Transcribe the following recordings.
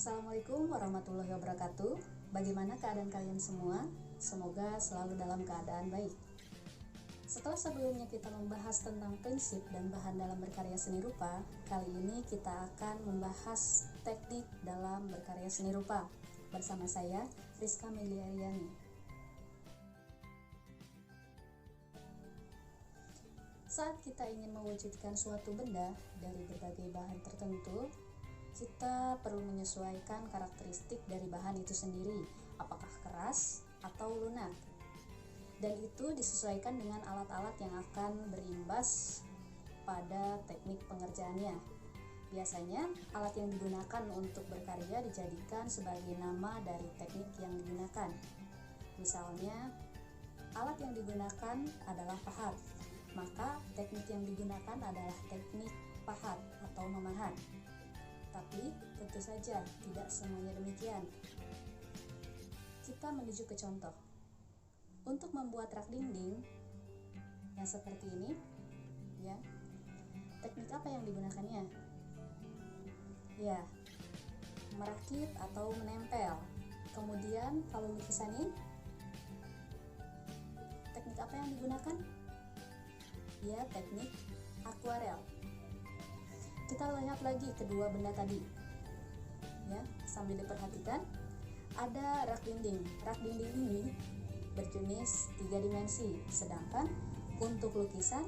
Assalamualaikum warahmatullahi wabarakatuh. Bagaimana keadaan kalian semua? Semoga selalu dalam keadaan baik. Setelah sebelumnya kita membahas tentang prinsip dan bahan dalam berkarya seni rupa, kali ini kita akan membahas teknik dalam berkarya seni rupa. Bersama saya, Rizka Meliariani. Saat kita ingin mewujudkan suatu benda dari berbagai bahan tertentu, kita perlu menyesuaikan karakteristik dari bahan itu sendiri, apakah keras atau lunak. Dan itu disesuaikan dengan alat-alat yang akan berimbas pada teknik pengerjaannya. Biasanya, alat yang digunakan untuk berkarya dijadikan sebagai nama dari teknik yang digunakan. Misalnya, alat yang digunakan adalah pahat, maka teknik yang digunakan adalah teknik pahat atau memahat. Tapi, tentu saja tidak semuanya demikian. Kita menuju ke contoh. Untuk membuat rak dinding yang seperti ini, ya, teknik apa yang digunakannya? Ya, merakit atau menempel. Kemudian kalau lukisan ini, teknik apa yang digunakan? Ya, teknik akuarel. Kita lihat lagi kedua benda tadi, ya, sambil diperhatikan. Ada rak dinding. Rak dinding ini berjenis 3 dimensi, sedangkan untuk lukisan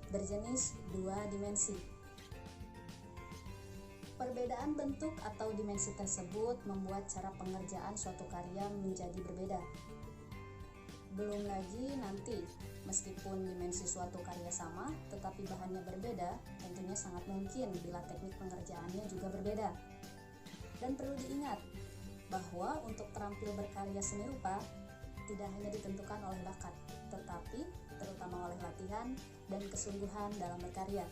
berjenis 2 dimensi. Perbedaan bentuk atau dimensi tersebut membuat cara pengerjaan suatu karya menjadi berbeda. Belum lagi nanti, meskipun dimensi suatu karya sama, tetapi bahannya berbeda, tentunya sangat mungkin bila teknik pengerjaannya juga berbeda. Dan perlu diingat bahwa untuk terampil berkarya seni rupa tidak hanya ditentukan oleh bakat, tetapi terutama oleh latihan dan kesungguhan dalam berkarya.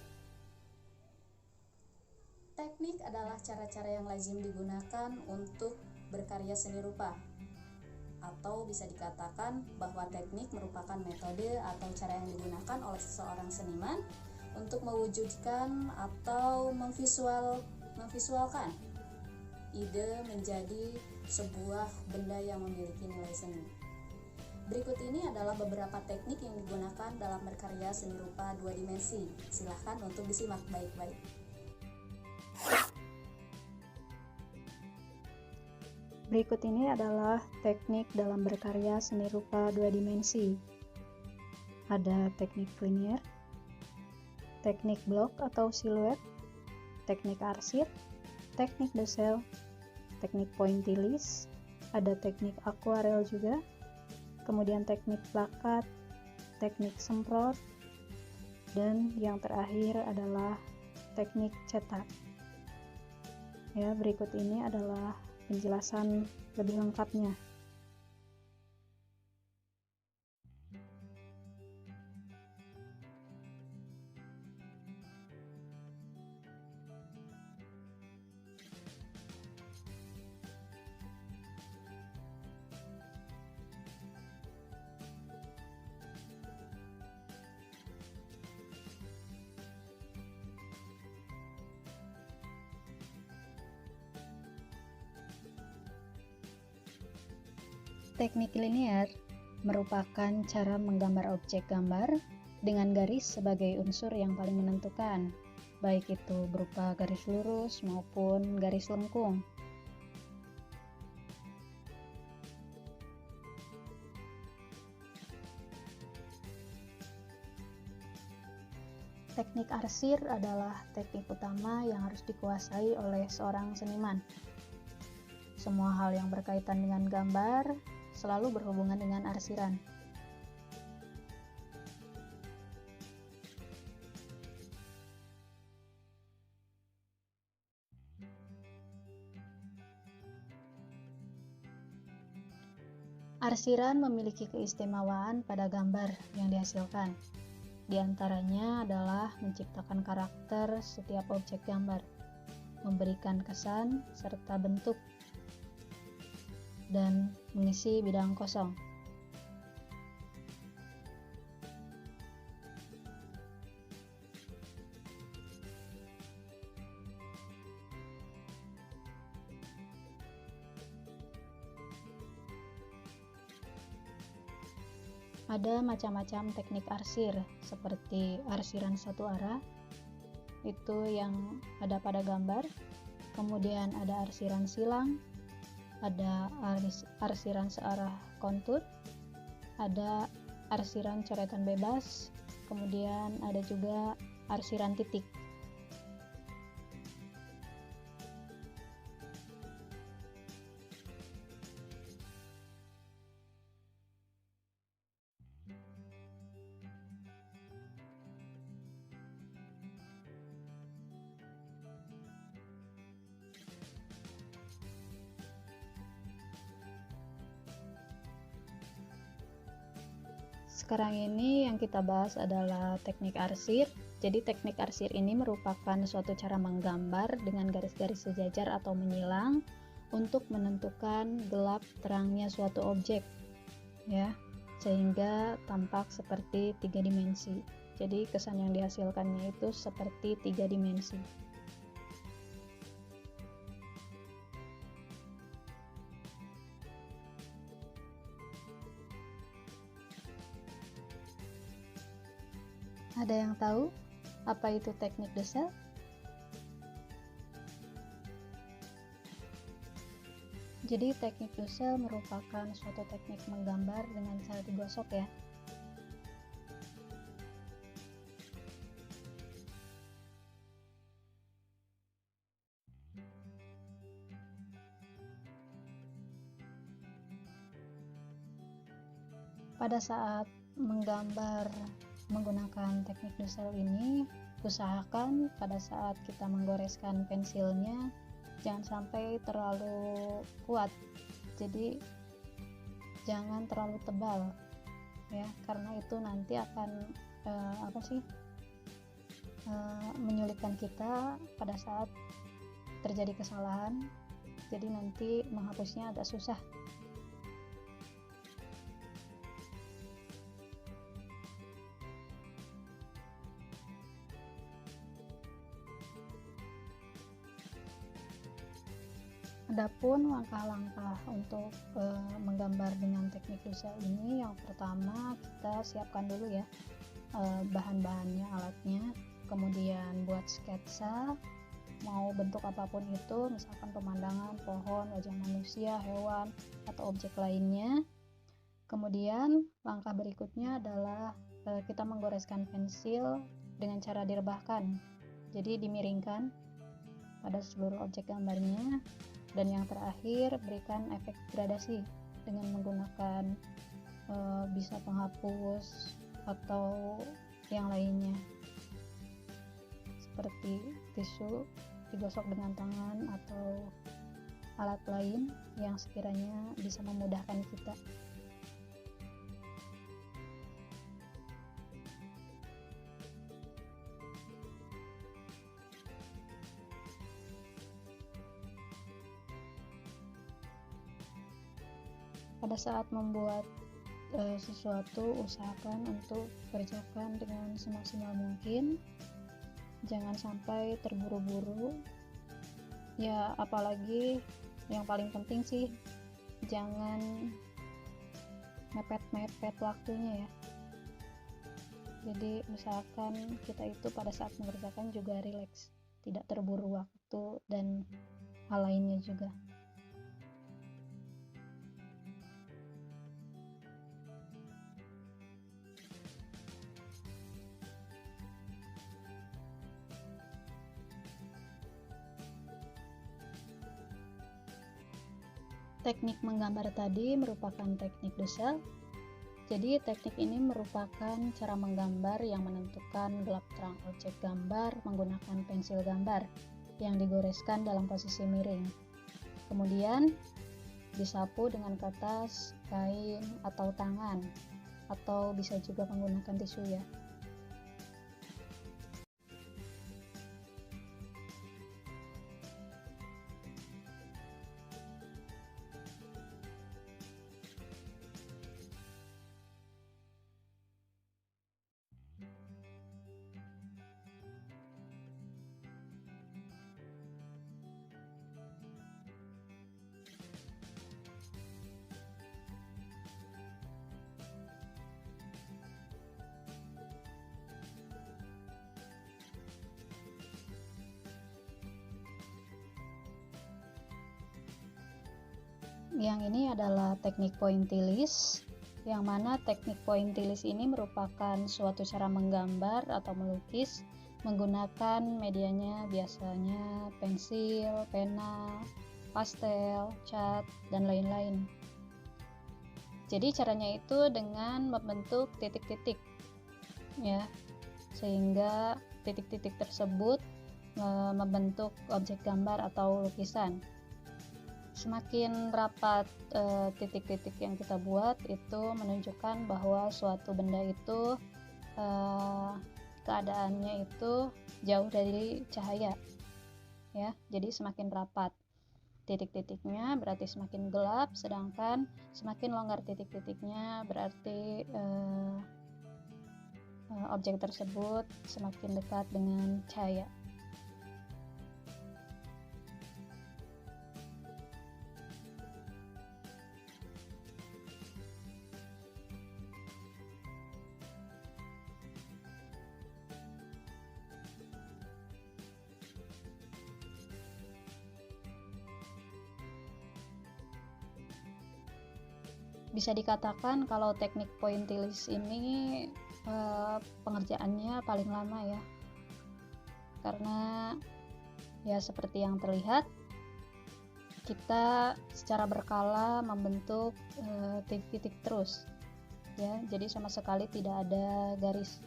Teknik adalah cara-cara yang lazim digunakan untuk berkarya seni rupa, atau bisa dikatakan bahwa teknik merupakan metode atau cara yang digunakan oleh seseorang seniman untuk mewujudkan atau memvisualkan ide menjadi sebuah benda yang memiliki nilai seni. Berikut ini adalah beberapa teknik yang digunakan dalam berkarya seni rupa 2 dimensi. Silahkan untuk disimak baik-baik. Berikut ini adalah teknik dalam berkarya seni rupa 2 dimensi. Ada teknik linear, teknik blok atau siluet, teknik arsir, teknik dosel, teknik pointillis, ada teknik akuarel juga, kemudian teknik plakat, teknik semprot, dan yang terakhir adalah teknik cetak. Ya, berikut ini adalah penjelasan lebih lengkapnya. Teknik linear merupakan cara menggambar objek gambar dengan garis sebagai unsur yang paling menentukan, baik itu berupa garis lurus maupun garis lengkung. Teknik arsir adalah teknik utama yang harus dikuasai oleh seorang seniman. Semua hal yang berkaitan dengan gambar selalu berhubungan dengan arsiran. Arsiran memiliki keistimewaan pada gambar yang dihasilkan. Di antaranya adalah menciptakan karakter setiap objek gambar, memberikan kesan serta bentuk, dan mengisi bidang kosong. Ada macam-macam teknik arsir seperti arsiran satu arah, itu yang ada pada gambar. Kemudian ada arsiran silang, ada arsiran searah kontur, ada arsiran coretan bebas, kemudian ada juga arsiran titik. Sekarang ini yang kita bahas adalah teknik arsir. Jadi teknik arsir ini merupakan suatu cara menggambar dengan garis-garis sejajar atau menyilang untuk menentukan gelap terangnya suatu objek, ya, sehingga tampak seperti 3 dimensi. Jadi kesan yang dihasilkannya itu seperti 3 dimensi. Ada yang tahu apa itu teknik Dussel? Jadi teknik Dussel merupakan suatu teknik menggambar dengan cara digosok, ya. Pada saat menggambar menggunakan teknik Dussel ini, usahakan pada saat kita menggoreskan pensilnya jangan sampai terlalu kuat, jadi jangan terlalu tebal, ya, karena itu nanti akan menyulitkan kita pada saat terjadi kesalahan, jadi nanti menghapusnya agak susah. Adapun langkah-langkah untuk menggambar dengan teknik Dussel ini, yang pertama kita siapkan dulu, ya, bahan-bahannya, alatnya, kemudian buat sketsa, mau bentuk apapun itu, misalkan pemandangan, pohon, wajah manusia, hewan, atau objek lainnya. Kemudian langkah berikutnya adalah kita menggoreskan pensil dengan cara direbahkan, jadi dimiringkan pada seluruh objek gambarnya. Dan yang terakhir, berikan efek gradasi dengan menggunakan bisa penghapus atau yang lainnya, seperti tisu digosok dengan tangan atau alat lain yang sekiranya bisa memudahkan kita. Pada saat membuat sesuatu, usahakan untuk kerjakan dengan semaksimal mungkin, jangan sampai terburu-buru, ya, apalagi yang paling penting sih jangan mepet-mepet waktunya, ya. Jadi usahakan kita itu pada saat mengerjakan juga rileks, tidak terburu waktu dan hal lainnya juga. Teknik menggambar tadi merupakan teknik Dussel. Jadi teknik ini merupakan cara menggambar yang menentukan gelap terang objek gambar menggunakan pensil gambar yang digoreskan dalam posisi miring. Kemudian disapu dengan kertas, kain, atau tangan, atau bisa juga menggunakan tisu, ya. Yang ini adalah teknik pointillis, yang mana teknik pointillis ini merupakan suatu cara menggambar atau melukis menggunakan medianya biasanya pensil, pena, pastel, cat, dan lain-lain. Jadi caranya itu dengan membentuk titik-titik ya, sehingga titik-titik tersebut membentuk objek gambar atau lukisan. Semakin rapat titik-titik yang kita buat, itu menunjukkan bahwa suatu benda itu keadaannya itu jauh dari cahaya ya. Jadi semakin rapat titik-titiknya berarti semakin gelap, sedangkan semakin longgar titik-titiknya berarti objek tersebut semakin dekat dengan cahaya. Bisa dikatakan kalau teknik pointillis ini pengerjaannya paling lama ya, karena ya seperti yang terlihat kita secara berkala membentuk titik-titik terus ya, jadi sama sekali tidak ada garis.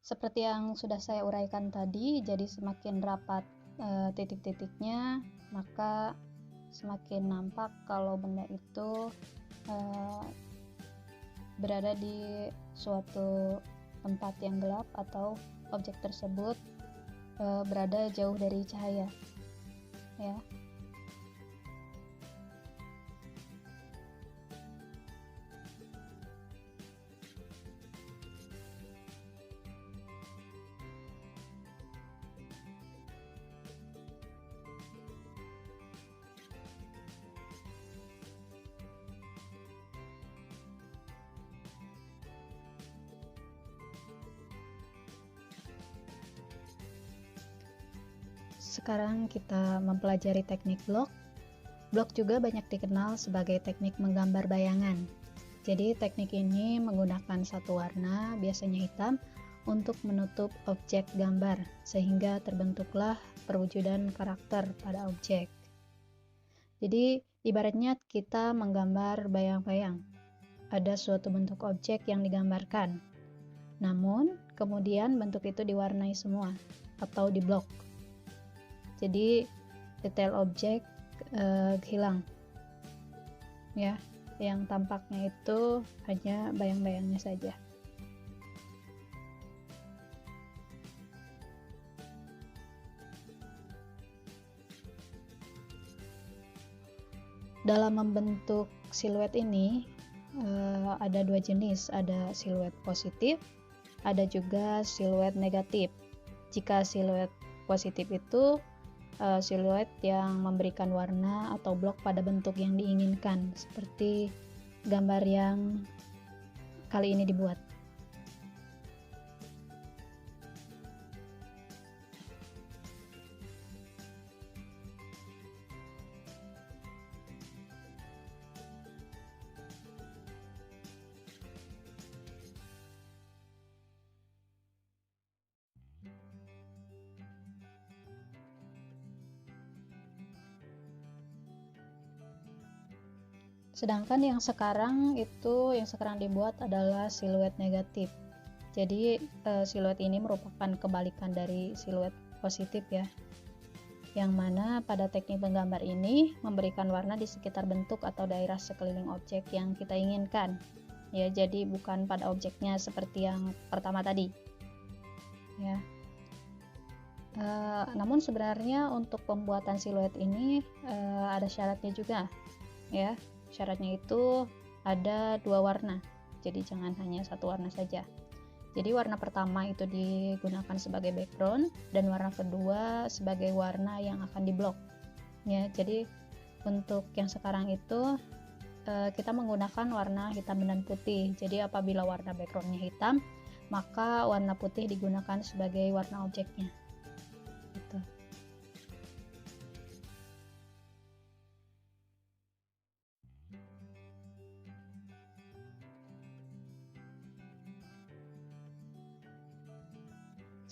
Seperti yang sudah saya uraikan tadi, jadi semakin rapat titik-titiknya, maka semakin nampak kalau benda itu berada di suatu tempat yang gelap atau objek tersebut berada jauh dari cahaya ya. Sekarang kita mempelajari teknik blok. Blok juga banyak dikenal sebagai teknik menggambar bayangan. Jadi teknik ini menggunakan satu warna, biasanya hitam, untuk menutup objek gambar, sehingga terbentuklah perwujudan karakter pada objek. Jadi ibaratnya kita menggambar bayang-bayang. Ada suatu bentuk objek yang digambarkan. Namun kemudian bentuk itu diwarnai semua atau diblok. Jadi detail objek hilang ya, yang tampaknya itu hanya bayang-bayangnya saja. Dalam membentuk siluet ini ada dua jenis, ada siluet positif, ada juga siluet negatif. Jika siluet positif itu siluet yang memberikan warna atau blok pada bentuk yang diinginkan, seperti gambar yang kali ini dibuat. Sedangkan yang sekarang dibuat adalah siluet negatif. Jadi siluet ini merupakan kebalikan dari siluet positif ya, yang mana pada teknik menggambar ini memberikan warna di sekitar bentuk atau daerah sekeliling objek yang kita inginkan ya, jadi bukan pada objeknya seperti yang pertama tadi ya. Namun sebenarnya untuk pembuatan siluet ini ada syaratnya juga ya. Syaratnya itu ada dua warna, jadi jangan hanya satu warna saja. Jadi warna pertama itu digunakan sebagai background dan warna kedua sebagai warna yang akan diblok ya. Jadi untuk yang sekarang itu kita menggunakan warna hitam dan putih. Jadi apabila warna backgroundnya hitam, maka warna putih digunakan sebagai warna objeknya. Gitu.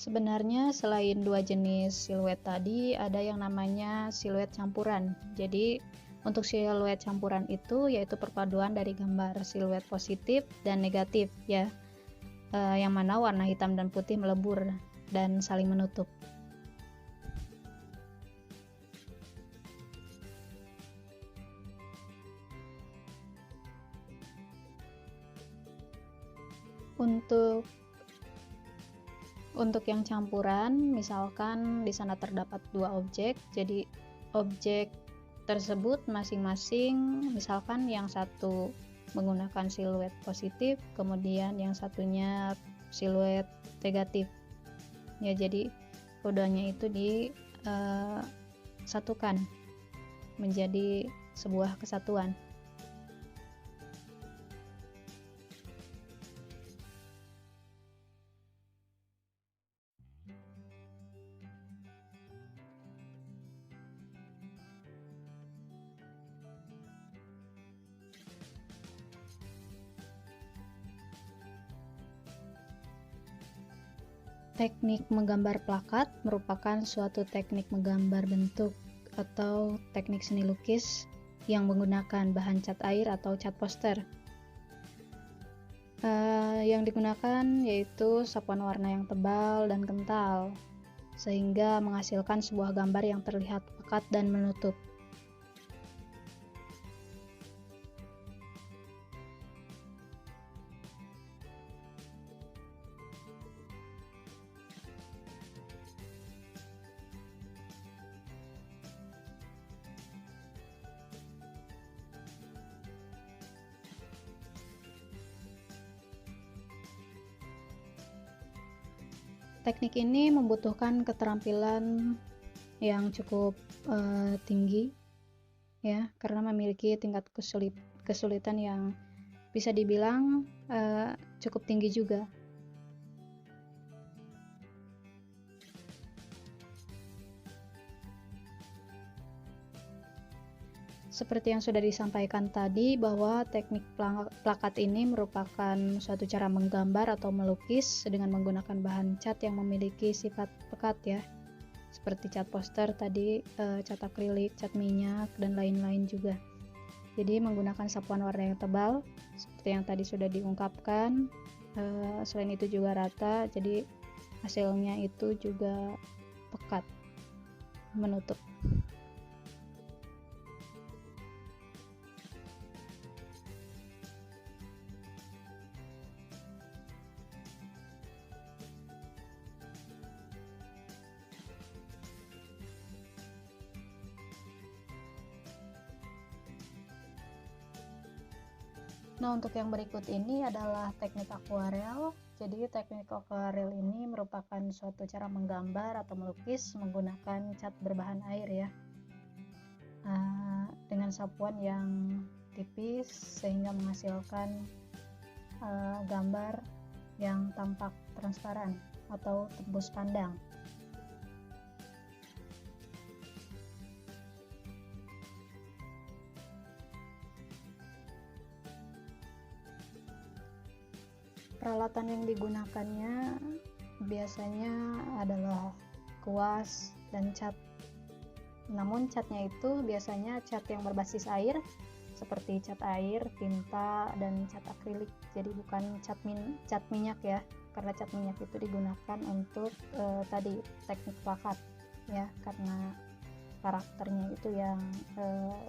Sebenarnya selain dua jenis siluet tadi, ada yang namanya siluet campuran. Jadi untuk siluet campuran itu yaitu perpaduan dari gambar siluet positif dan negatif ya, yang mana warna hitam dan putih melebur dan saling menutup. Untuk yang campuran, misalkan di sana terdapat dua objek, jadi objek tersebut masing-masing, misalkan yang satu menggunakan siluet positif, kemudian yang satunya siluet negatif. Ya, jadi keduanya itu disatukan menjadi sebuah kesatuan. Teknik menggambar plakat merupakan suatu teknik menggambar bentuk atau teknik seni lukis yang menggunakan bahan cat air atau cat poster. Yang digunakan yaitu sapuan warna yang tebal dan kental, sehingga menghasilkan sebuah gambar yang terlihat pekat dan menutup. Teknik ini membutuhkan keterampilan yang cukup tinggi ya, karena memiliki tingkat kesulitan yang bisa dibilang cukup tinggi juga. Seperti yang sudah disampaikan tadi, bahwa teknik plakat ini merupakan suatu cara menggambar atau melukis dengan menggunakan bahan cat yang memiliki sifat pekat ya, seperti cat poster tadi, cat akrilik, cat minyak, dan lain-lain juga. Jadi menggunakan sapuan warna yang tebal seperti yang tadi sudah diungkapkan, selain itu juga rata, jadi hasilnya itu juga pekat, menutup. Nah, untuk yang berikut ini adalah teknik akuarel. Jadi teknik akuarel ini merupakan suatu cara menggambar atau melukis menggunakan cat berbahan air ya, dengan sapuan yang tipis sehingga menghasilkan gambar yang tampak transparan atau tembus pandang. Peralatan yang digunakannya biasanya adalah kuas dan cat. Namun catnya itu biasanya cat yang berbasis air seperti cat air, tinta, dan cat akrilik. Jadi bukan cat minyak ya, karena cat minyak itu digunakan untuk tadi teknik plakat ya, karena karakternya itu yang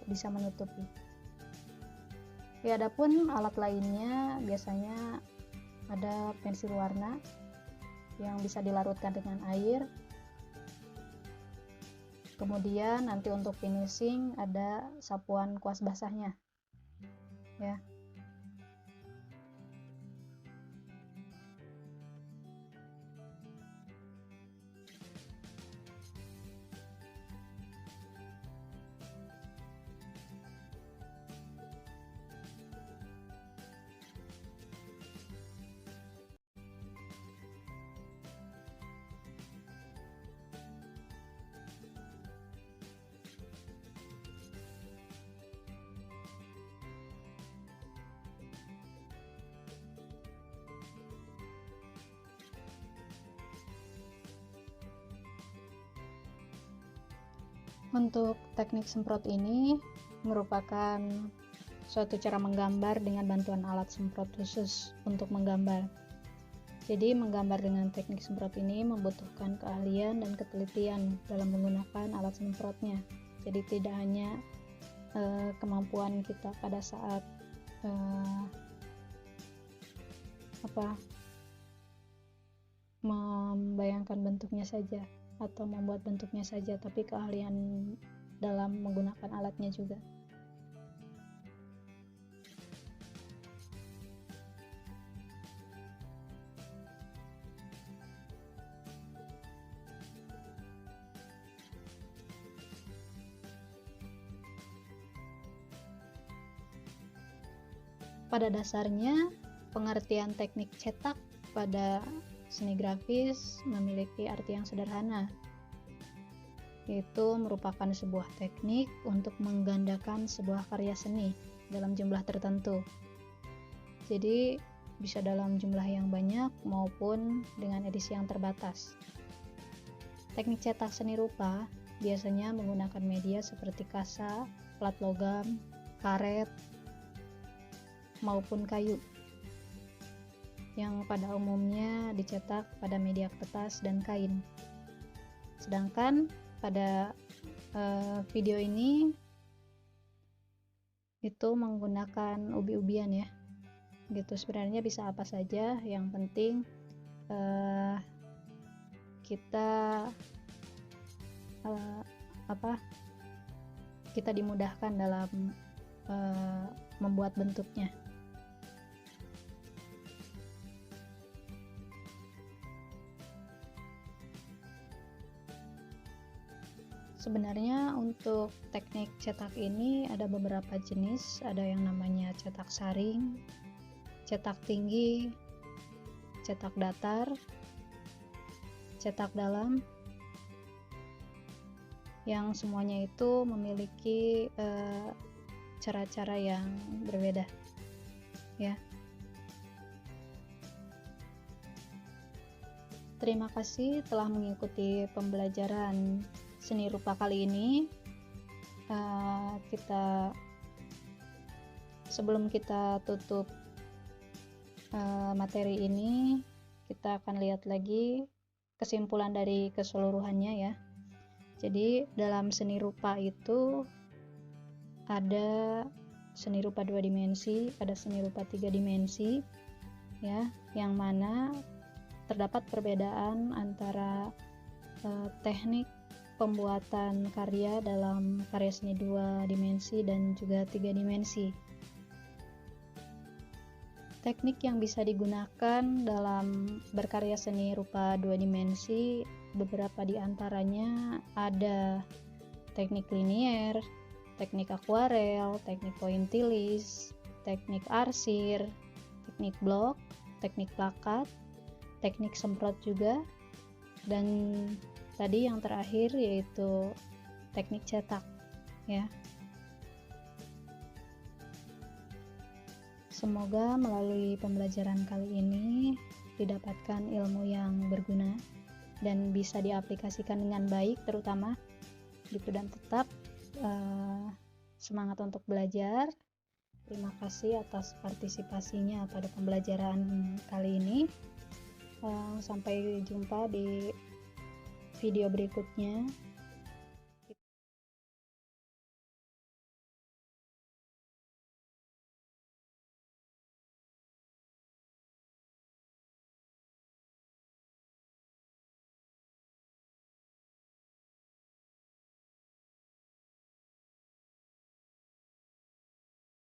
bisa menutupi. Ya, adapun alat lainnya biasanya ada pensil warna yang bisa dilarutkan dengan air. Kemudian nanti untuk finishing ada sapuan kuas basahnya ya. Untuk teknik semprot ini merupakan suatu cara menggambar dengan bantuan alat semprot khusus untuk menggambar. Jadi menggambar dengan teknik semprot ini membutuhkan keahlian dan ketelitian dalam menggunakan alat semprotnya. Jadi tidak hanya kemampuan kita pada saat membayangkan bentuknya saja atau membuat bentuknya saja, tapi keahlian dalam menggunakan alatnya juga. Pada dasarnya, pengertian teknik cetak pada seni grafis memiliki arti yang sederhana, yaitu merupakan sebuah teknik untuk menggandakan sebuah karya seni dalam jumlah tertentu. Jadi bisa dalam jumlah yang banyak maupun dengan edisi yang terbatas. Teknik cetak seni rupa biasanya menggunakan media seperti kasa, plat logam, karet, maupun kayu, yang pada umumnya dicetak pada media kertas dan kain. Sedangkan pada video ini itu menggunakan ubi-ubian ya, gitu. Sebenarnya bisa apa saja, yang penting kita kita dimudahkan dalam membuat bentuknya. Sebenarnya untuk teknik cetak ini ada beberapa jenis, ada yang namanya cetak saring, cetak tinggi, cetak datar, cetak dalam, yang semuanya itu memiliki cara-cara yang berbeda ya. Terima kasih telah mengikuti pembelajaran seni rupa kali ini. Sebelum kita tutup materi ini, kita akan lihat lagi kesimpulan dari keseluruhannya ya. Jadi dalam seni rupa itu ada seni rupa 2 dimensi, ada seni rupa 3 dimensi ya, yang mana terdapat perbedaan antara teknik pembuatan karya dalam karya seni 2 dimensi dan juga 3 dimensi. Teknik yang bisa digunakan dalam berkarya seni rupa 2 dimensi, beberapa di antaranya ada teknik linier, teknik akuarel, teknik pointillis, teknik arsir, teknik blok, teknik plakat, teknik semprot juga, dan tadi yang terakhir yaitu teknik cetak ya. Semoga melalui pembelajaran kali ini didapatkan ilmu yang berguna dan bisa diaplikasikan dengan baik terutama gitu, dan tetap semangat untuk belajar. Terima kasih atas partisipasinya pada pembelajaran kali ini. Sampai jumpa di video berikutnya.